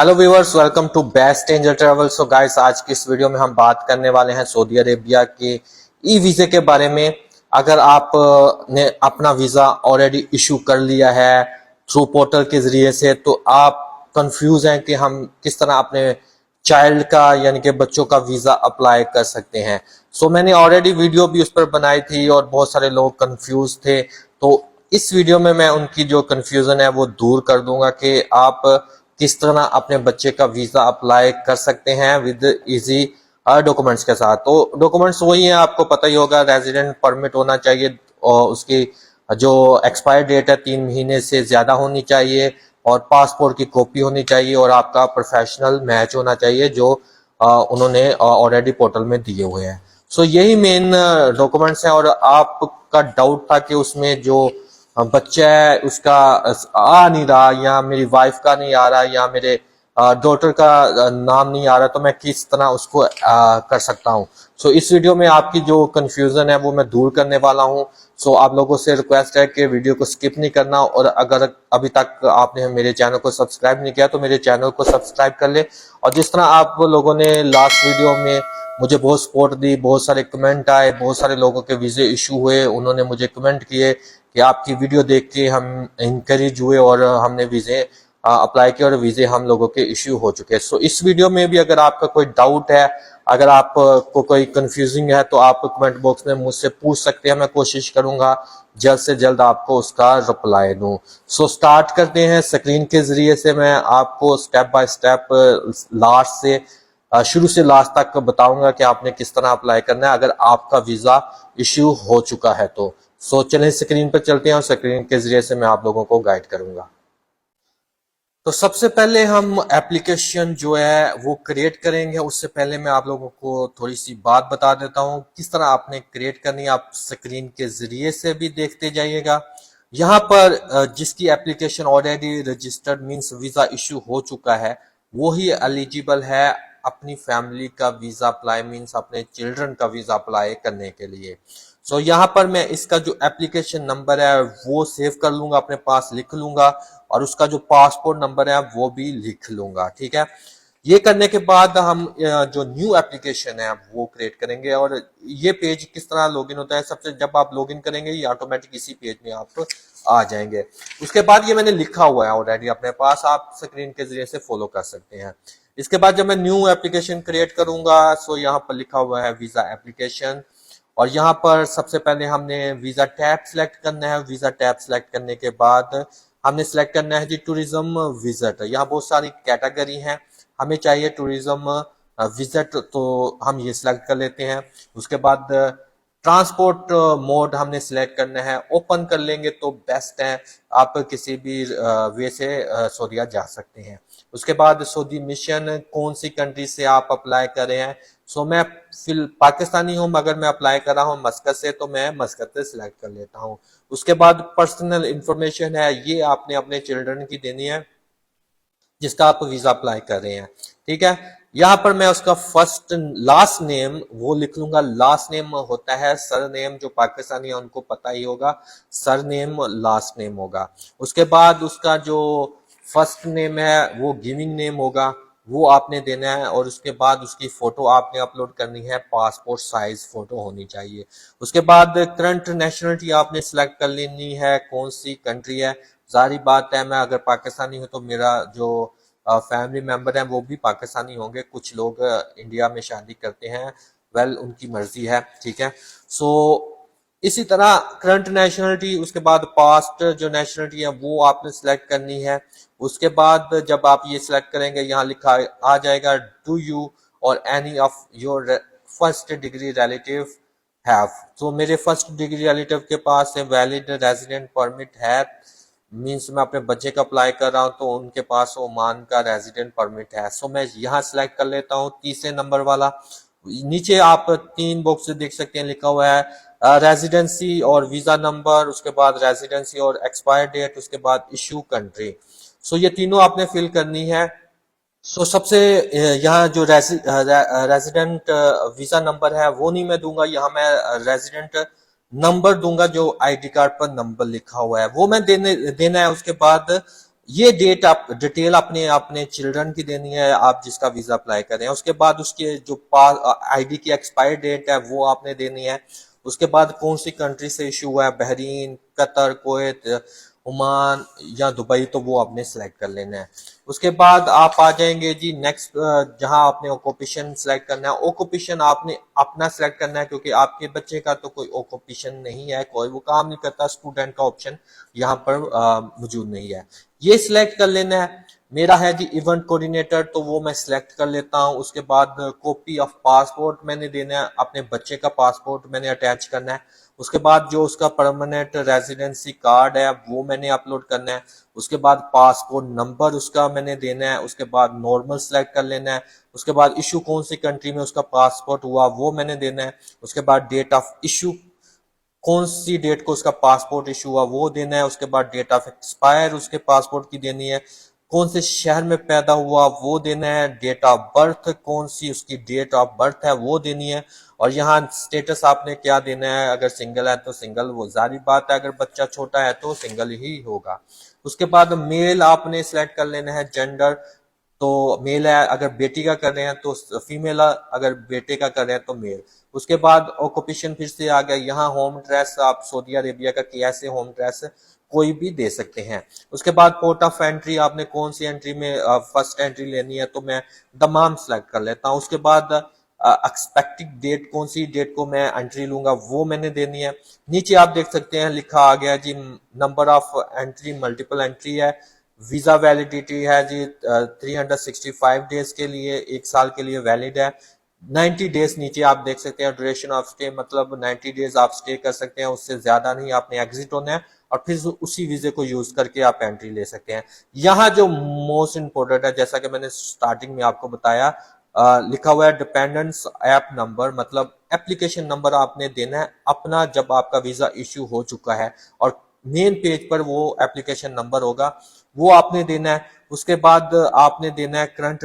Hello viewers, welcome to Best Angel Travel. So guys, आज की इस वीडियो में हम बात करने वाले हैं सऊदी अरेबिया के ई वीजे के बारे में। अगर आप ने अपना वीजा ऑलरेडी इशू कर लिया है थ्रू पोर्टल के जरिए से, तो आप कंफ्यूज हैं कि हम किस तरह अपने चाइल्ड का यानी कि बच्चों का वीजा अप्लाई कर सकते हैं। सो मैंने ऑलरेडी वीडियो भी उस पर बनाई थी और बहुत सारे लोग कंफ्यूज थे। तो इस वीडियो में मैं उनकी जो कंफ्यूजन है वो दूर कर दूंगा कि आप किस तरह अपने बच्चे का वीजा अप्लाई कर सकते हैं विद इजी डॉक्यूमेंट्स के साथ। तो डॉक्यूमेंट्स वही है, आपको पता ही होगा, रेजिडेंट परमिट होना चाहिए और उसकी जो एक्सपायर डेट है 3 महीने से ज्यादा होनी चाहिए और पासपोर्ट की कॉपी होनी चाहिए और आपका प्रोफेशनल मैच होना चाहिए जो उन्होंने ऑलरेडी पोर्टल में दिए हुए हैं। सो यही मेन डॉक्यूमेंट्स हैं। और आपका डाउट था कि उसमें जो बच्चा है उसका आ नहीं रहा, या मेरी वाइफ का नहीं आ रहा, या मेरे डॉटर का नाम नहीं आ रहा, तो मैं किस तरह उसको कर सकता हूँ। सो इस वीडियो में आपकी जो कंफ्यूजन है वो मैं दूर करने वाला हूँ। सो आप लोगों से रिक्वेस्ट है कि वीडियो को स्किप नहीं करना, और अगर अभी तक आपने मेरे चैनल को सब्सक्राइब नहीं किया तो मेरे चैनल को सब्सक्राइब कर ले। और जिस तरह आप लोगों ने लास्ट वीडियो में मुझे बहुत सपोर्ट दी, बहुत सारे कमेंट आए, बहुत सारे लोगों के वीजे इशू हुए, उन्होंने मुझे कमेंट किए कि आपकी वीडियो देख के हम इंकरेज हुए और हमने वीजे अप्लाई किए और वीजे हम लोगों के इश्यू हो चुके हैं। सो इस वीडियो में भी अगर आपका कोई डाउट है, अगर आपको कोई कंफ्यूजिंग है, तो आप कमेंट बॉक्स में मुझसे पूछ सकते हैं। मैं कोशिश करूंगा जल्द से जल्द आपको उसका रिप्लाई दूं। सो स्टार्ट करते हैं। स्क्रीन के जरिए से मैं आपको स्टेप बाय स्टेप लास्ट से शुरू से लास्ट तक बताऊंगा कि आपने किस तरह अप्लाई करना है अगर आपका वीजा इश्यू हो चुका है तो। सो चलें स्क्रीन पर चलते हैं और स्क्रीन के जरिए से मैं आप लोगों को गाइड करूंगा। तो सबसे पहले हम एप्लीकेशन जो है वो क्रिएट करेंगे। उससे पहले मैं आप लोगों को थोड़ी सी बात बता देता हूं किस तरह आपने क्रिएट करनी है। आप स्क्रीन के जरिए से भी देखते जाइएगा। यहाँ पर जिसकी application already registered means visa issue हो चुका है, वो ही एलिजिबल है अपनी फैमिली का वीजा अप्लाई मींस अपने चिल्ड्रन का वीजा अप्लाई करने के लिए। सो यहाँ पर मैं इसका जो एप्लीकेशन नंबर है वो सेव कर लूंगा, अपने पास लिख लूंगा, और उसका जो पासपोर्ट नंबर है वो भी लिख लूंगा। ठीक है, ये करने के बाद हम जो न्यू एप्लीकेशन है वो क्रिएट करेंगे। और ये पेज किस तरह लॉगिन होता है, सबसे जब आप लॉगिन करेंगे ये ऑटोमेटिक इसी पेज में आप आ जाएंगे। उसके बाद ये मैंने लिखा हुआ है ऑलरेडी अपने पास, आप स्क्रीन के जरिए से फॉलो कर सकते हैं। इसके बाद जब मैं न्यू एप्लीकेशन क्रिएट करूंगा, सो यहाँ पर लिखा हुआ है वीजा एप्लीकेशन, और यहाँ पर सबसे पहले हमने वीजा टैब सिलेक्ट करना है। वीजा टैब सिलेक्ट करने के बाद हमने सिलेक्ट करना है जी टूरिज्म विजिट। यहाँ बहुत सारी कैटेगरी हैं, हमें चाहिए टूरिज्म विजिट, तो हम ये सिलेक्ट कर लेते हैं। उसके बाद ट्रांसपोर्ट मोड हमने सिलेक्ट करना है, ओपन कर लेंगे तो बेस्ट है, आप किसी भी वे से सऊदीया जा सकते हैं। उसके बाद सऊदी मिशन कौन सी कंट्री से आप अप्लाई कर रहे हैं। सो मैं फिल पाकिस्तानी हूं, मगर मैं अप्लाई कर रहा हूं मस्कत से, तो मैं मस्कत से सिलेक्ट कर लेता हूं। उसके बाद पर्सनल इंफॉर्मेशन है, ये आपने अपने चिल्ड्रन की देनी है जिसका आप वीजा अप्लाई कर रहे हैं। ठीक है, यहाँ पर मैं उसका फर्स्ट लास्ट नेम वो लिख लूंगा। लास्ट नेम होता है सर नेम, जो पाकिस्तानी है उनको पता ही होगा, सर नेम लास्ट नेम होगा। उसके बाद उसका जो फर्स्ट नेम है वो गिविंग नेम होगा, वो आपने देना है। और उसके बाद उसकी फोटो आपने अपलोड करनी है, पासपोर्ट साइज फोटो होनी चाहिए। उसके बाद करंट नेशनलिटी आपने सिलेक्ट कर लेनी है, कौन सी कंट्री है। जारी बात है, मैं अगर पाकिस्तानी हूं तो मेरा जो फैमिली मेंबर है वो भी पाकिस्तानी होंगे। कुछ लोग इंडिया में शादी करते हैं, वेल उनकी मर्जी है। ठीक है, सो इसी तरह करंट नेशनलिटी, उसके बाद पास्ट जो नेशनलिटी है वो आपने सिलेक्ट करनी है। उसके बाद जब आप ये सिलेक्ट करेंगे, यहाँ लिखा आ जाएगा डू यू और any of your first degree relative have. तो मेरे फर्स्ट डिग्री रिलेटिव के पास वैलिड रेजिडेंट परमिट है, मीन्स मैं अपने बच्चे का अप्लाई कर रहा हूं तो उनके पास ओमान का रेजिडेंट परमिट है। सो मैं यहाँ सिलेक्ट कर लेता हूँ तीसरे नंबर वाला। नीचे आप 3 बॉक्स देख सकते हैं, लिखा हुआ है रेजिडेंसी और वीजा नंबर, उसके बाद रेजिडेंसी और एक्सपायर डेट, उसके बाद इशू कंट्री। सो ये तीनों आपने फिल करनी है। सो सबसे यहाँ जो रेजिडेंट वीजा नंबर है वो नहीं मैं दूंगा, यहाँ मैं रेजिडेंट नंबर दूंगा जो आईडी कार्ड पर नंबर लिखा हुआ है वो मैं देना है। उसके बाद ये डेट आप डिटेल अपने अपने चिल्ड्रन की देनी है, आप जिसका वीजा अप्लाई करें। उसके बाद उसके जो आईडी की एक्सपायर डेट है वो आपने देनी है। उसके बाद कौन सी कंट्री से इशू हुआ है, बहरीन, कतर, कुवैत, ओमान या दुबई, तो वो आपने सेलेक्ट कर लेना है। उसके बाद आप आ जाएंगे जी नेक्स्ट, जहां आपने ऑक्यूपेशन सेलेक्ट करना है। ऑक्यूपेशन आपने अपना सेलेक्ट करना है, क्योंकि आपके बच्चे का तो कोई ऑक्यूपेशन नहीं है, कोई वो काम नहीं करता, स्टूडेंट का ऑप्शन यहाँ पर मौजूद नहीं है। ये सिलेक्ट कर लेना है। मेरा है जी इवेंट कोऑर्डिनेटर, तो वो मैं सिलेक्ट कर लेता हूँ। उसके बाद कॉपी ऑफ पासपोर्ट मैंने देना है, अपने बच्चे का पासपोर्ट मैंने अटैच करना है। उसके बाद जो उसका परमानेंट रेजिडेंसी कार्ड है वो मैंने अपलोड करना है। उसके बाद पासपोर्ट नंबर उसका मैंने देना है। उसके बाद नॉर्मल सेलेक्ट कर लेना है। उसके बाद इशू कौन सी कंट्री में उसका पासपोर्ट हुआ वो मैंने देना है। उसके बाद डेट ऑफ इशू, कौन सी डेट को उसका पासपोर्ट इशू हुआ वो देना है। उसके बाद डेट ऑफ एक्सपायर उसके पासपोर्ट की देनी है। कौन से शहर में पैदा हुआ वो देना है। डेट ऑफ बर्थ, कौन सी उसकी डेट ऑफ बर्थ है वो देनी है। और यहाँ स्टेटस आपने क्या देना है, अगर सिंगल है तो सिंगल, वो जारी बात है, अगर बच्चा छोटा है तो सिंगल ही होगा। उसके बाद मेल आपने सिलेक्ट कर लेना है, जेंडर तो मेल है, अगर बेटी का कर रहे हैं तो फीमेल है, अगर बेटे का कर रहे हैं तो मेल। उसके बाद ऑक्यूपेशन फिर से आ गया। यहाँ होम ड्रेस आप सऊदी अरेबिया का कैसे होम ड्रेस कोई भी दे सकते हैं। उसके बाद पोर्ट ऑफ एंट्री आपने कौन सी एंट्री में फर्स्ट एंट्री लेनी है, तो मैं दमाम सेलेक्ट कर लेता हूँ। उसके बाद एक्सपेक्टेड डेट, कौन सी डेट को मैं एंट्री लूंगा वो मैंने देनी है। नीचे आप देख सकते हैं लिखा आ गया जी number of entry, multiple entry है। वीजा वैलिडिटी है जी 365 डेज के लिए, 1 साल के लिए वैलिड है। 90 डेज नीचे आप देख सकते हैं ड्यूरेशन ऑफ स्टे, मतलब 90 डेज आप स्टे कर सकते हैं, उससे ज्यादा नहीं, आपने एग्जिट होना है और फिर उसी वीजे को यूज करके आप एंट्री ले सकते हैं। यहाँ जो मोस्ट इंपोर्टेंट है, जैसा कि मैंने स्टार्टिंग में आपको बताया, लिखा हुआ है डिपेंडेंस ऐप नंबर, मतलब एप्लीकेशन नंबर आपने देना है अपना जब आपका वीजा इश्यू हो चुका है, और मेन पेज पर वो एप्लीकेशन नंबर होगा, वो आपने देना है। उसके बाद आपने देना है करंट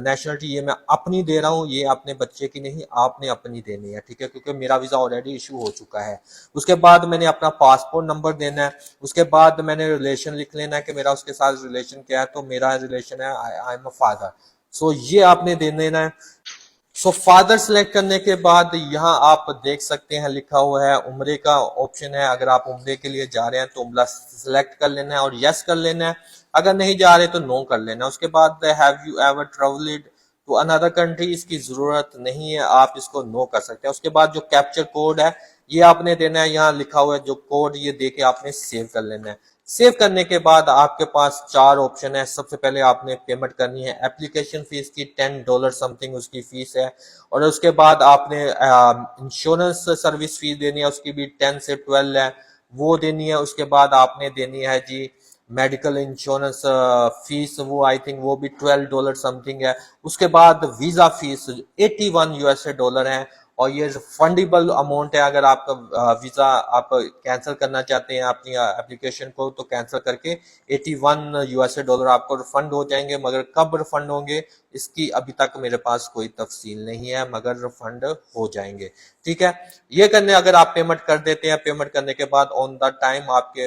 नेशनलिटी, ये मैं अपनी दे रहा हूँ, ये अपने बच्चे की नहीं, आपने अपनी देनी है, ठीक है, क्योंकि मेरा वीजा ऑलरेडी इशू हो चुका है। उसके बाद मैंने अपना पासपोर्ट नंबर देना है। उसके बाद मैंने रिलेशन लिख लेना है कि मेरा उसके साथ रिलेशन क्या है, तो मेरा रिलेशन है आई एम अ फादर, सो ये आपने दे देना है। सो फादर सेलेक्ट करने के बाद यहाँ आप देख सकते हैं लिखा हुआ है उम्रे का ऑप्शन है, अगर आप उम्रे के लिए जा रहे हैं तो उम्रा सेलेक्ट कर लेना है और यस कर लेना है, अगर नहीं जा रहे तो नो कर लेना है। उसके बाद have you ever travelled to another country, इसकी जरूरत नहीं है, आप इसको नो कर सकते हैं। उसके बाद जो कैप्चर कोड है ये आपने देना है, यहाँ लिखा हुआ है जो कोड, ये दे के आपने सेव कर लेना है। सेव करने के बाद आपके पास 4 ऑप्शन है। सबसे पहले आपने पेमेंट करनी है एप्लीकेशन फीस की, $10 समथिंग उसकी फीस है। और उसके बाद आपने इंश्योरेंस सर्विस फीस देनी है, उसकी भी 10 से 12 है, वो देनी है। उसके बाद आपने देनी है जी मेडिकल इंश्योरेंस फीस, वो आई थिंक वो भी $12 समथिंग है। उसके बाद वीजा फीस $81 है, और ये फंडेबल अमाउंट है, अगर आपका वीजा आप कैंसिल करना चाहते हैं अपनी एप्लीकेशन को, तो कैंसिल करके $81 आपको रिफंड हो जाएंगे, मगर कब रिफंड होंगे इसकी अभी तक मेरे पास कोई तफसील नहीं है, मगर रिफंड हो जाएंगे, ठीक है। ये करने अगर आप पेमेंट कर देते हैं, पेमेंट करने के बाद ऑन द टाइम आपके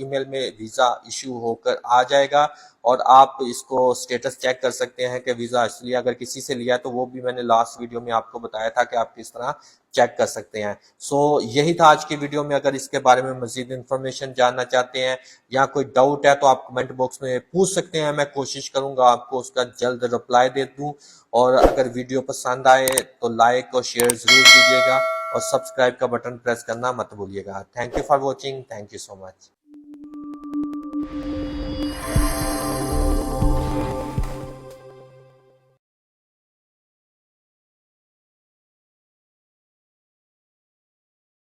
ईमेल में वीजा इशू होकर आ जाएगा, और आप इसको स्टेटस चेक कर सकते हैं कि वीजा इसलिए अगर किसी से लिया तो वो भी मैंने लास्ट वीडियो में आपको बताया था कि आप किस तरह चेक कर सकते हैं। सो यही था आज की वीडियो में। अगर इसके बारे में मजीद इंफॉर्मेशन जानना चाहते हैं या कोई डाउट है तो आप कमेंट बॉक्स में पूछ सकते हैं, मैं कोशिश करूंगा आपको उसका जल्द रिप्लाई दे दूं। और अगर वीडियो पसंद आए तो लाइक और शेयर जरूर कीजिएगा, और सब्सक्राइब का बटन प्रेस करना मत भूलिएगा। Thank you for watching, thank you so much.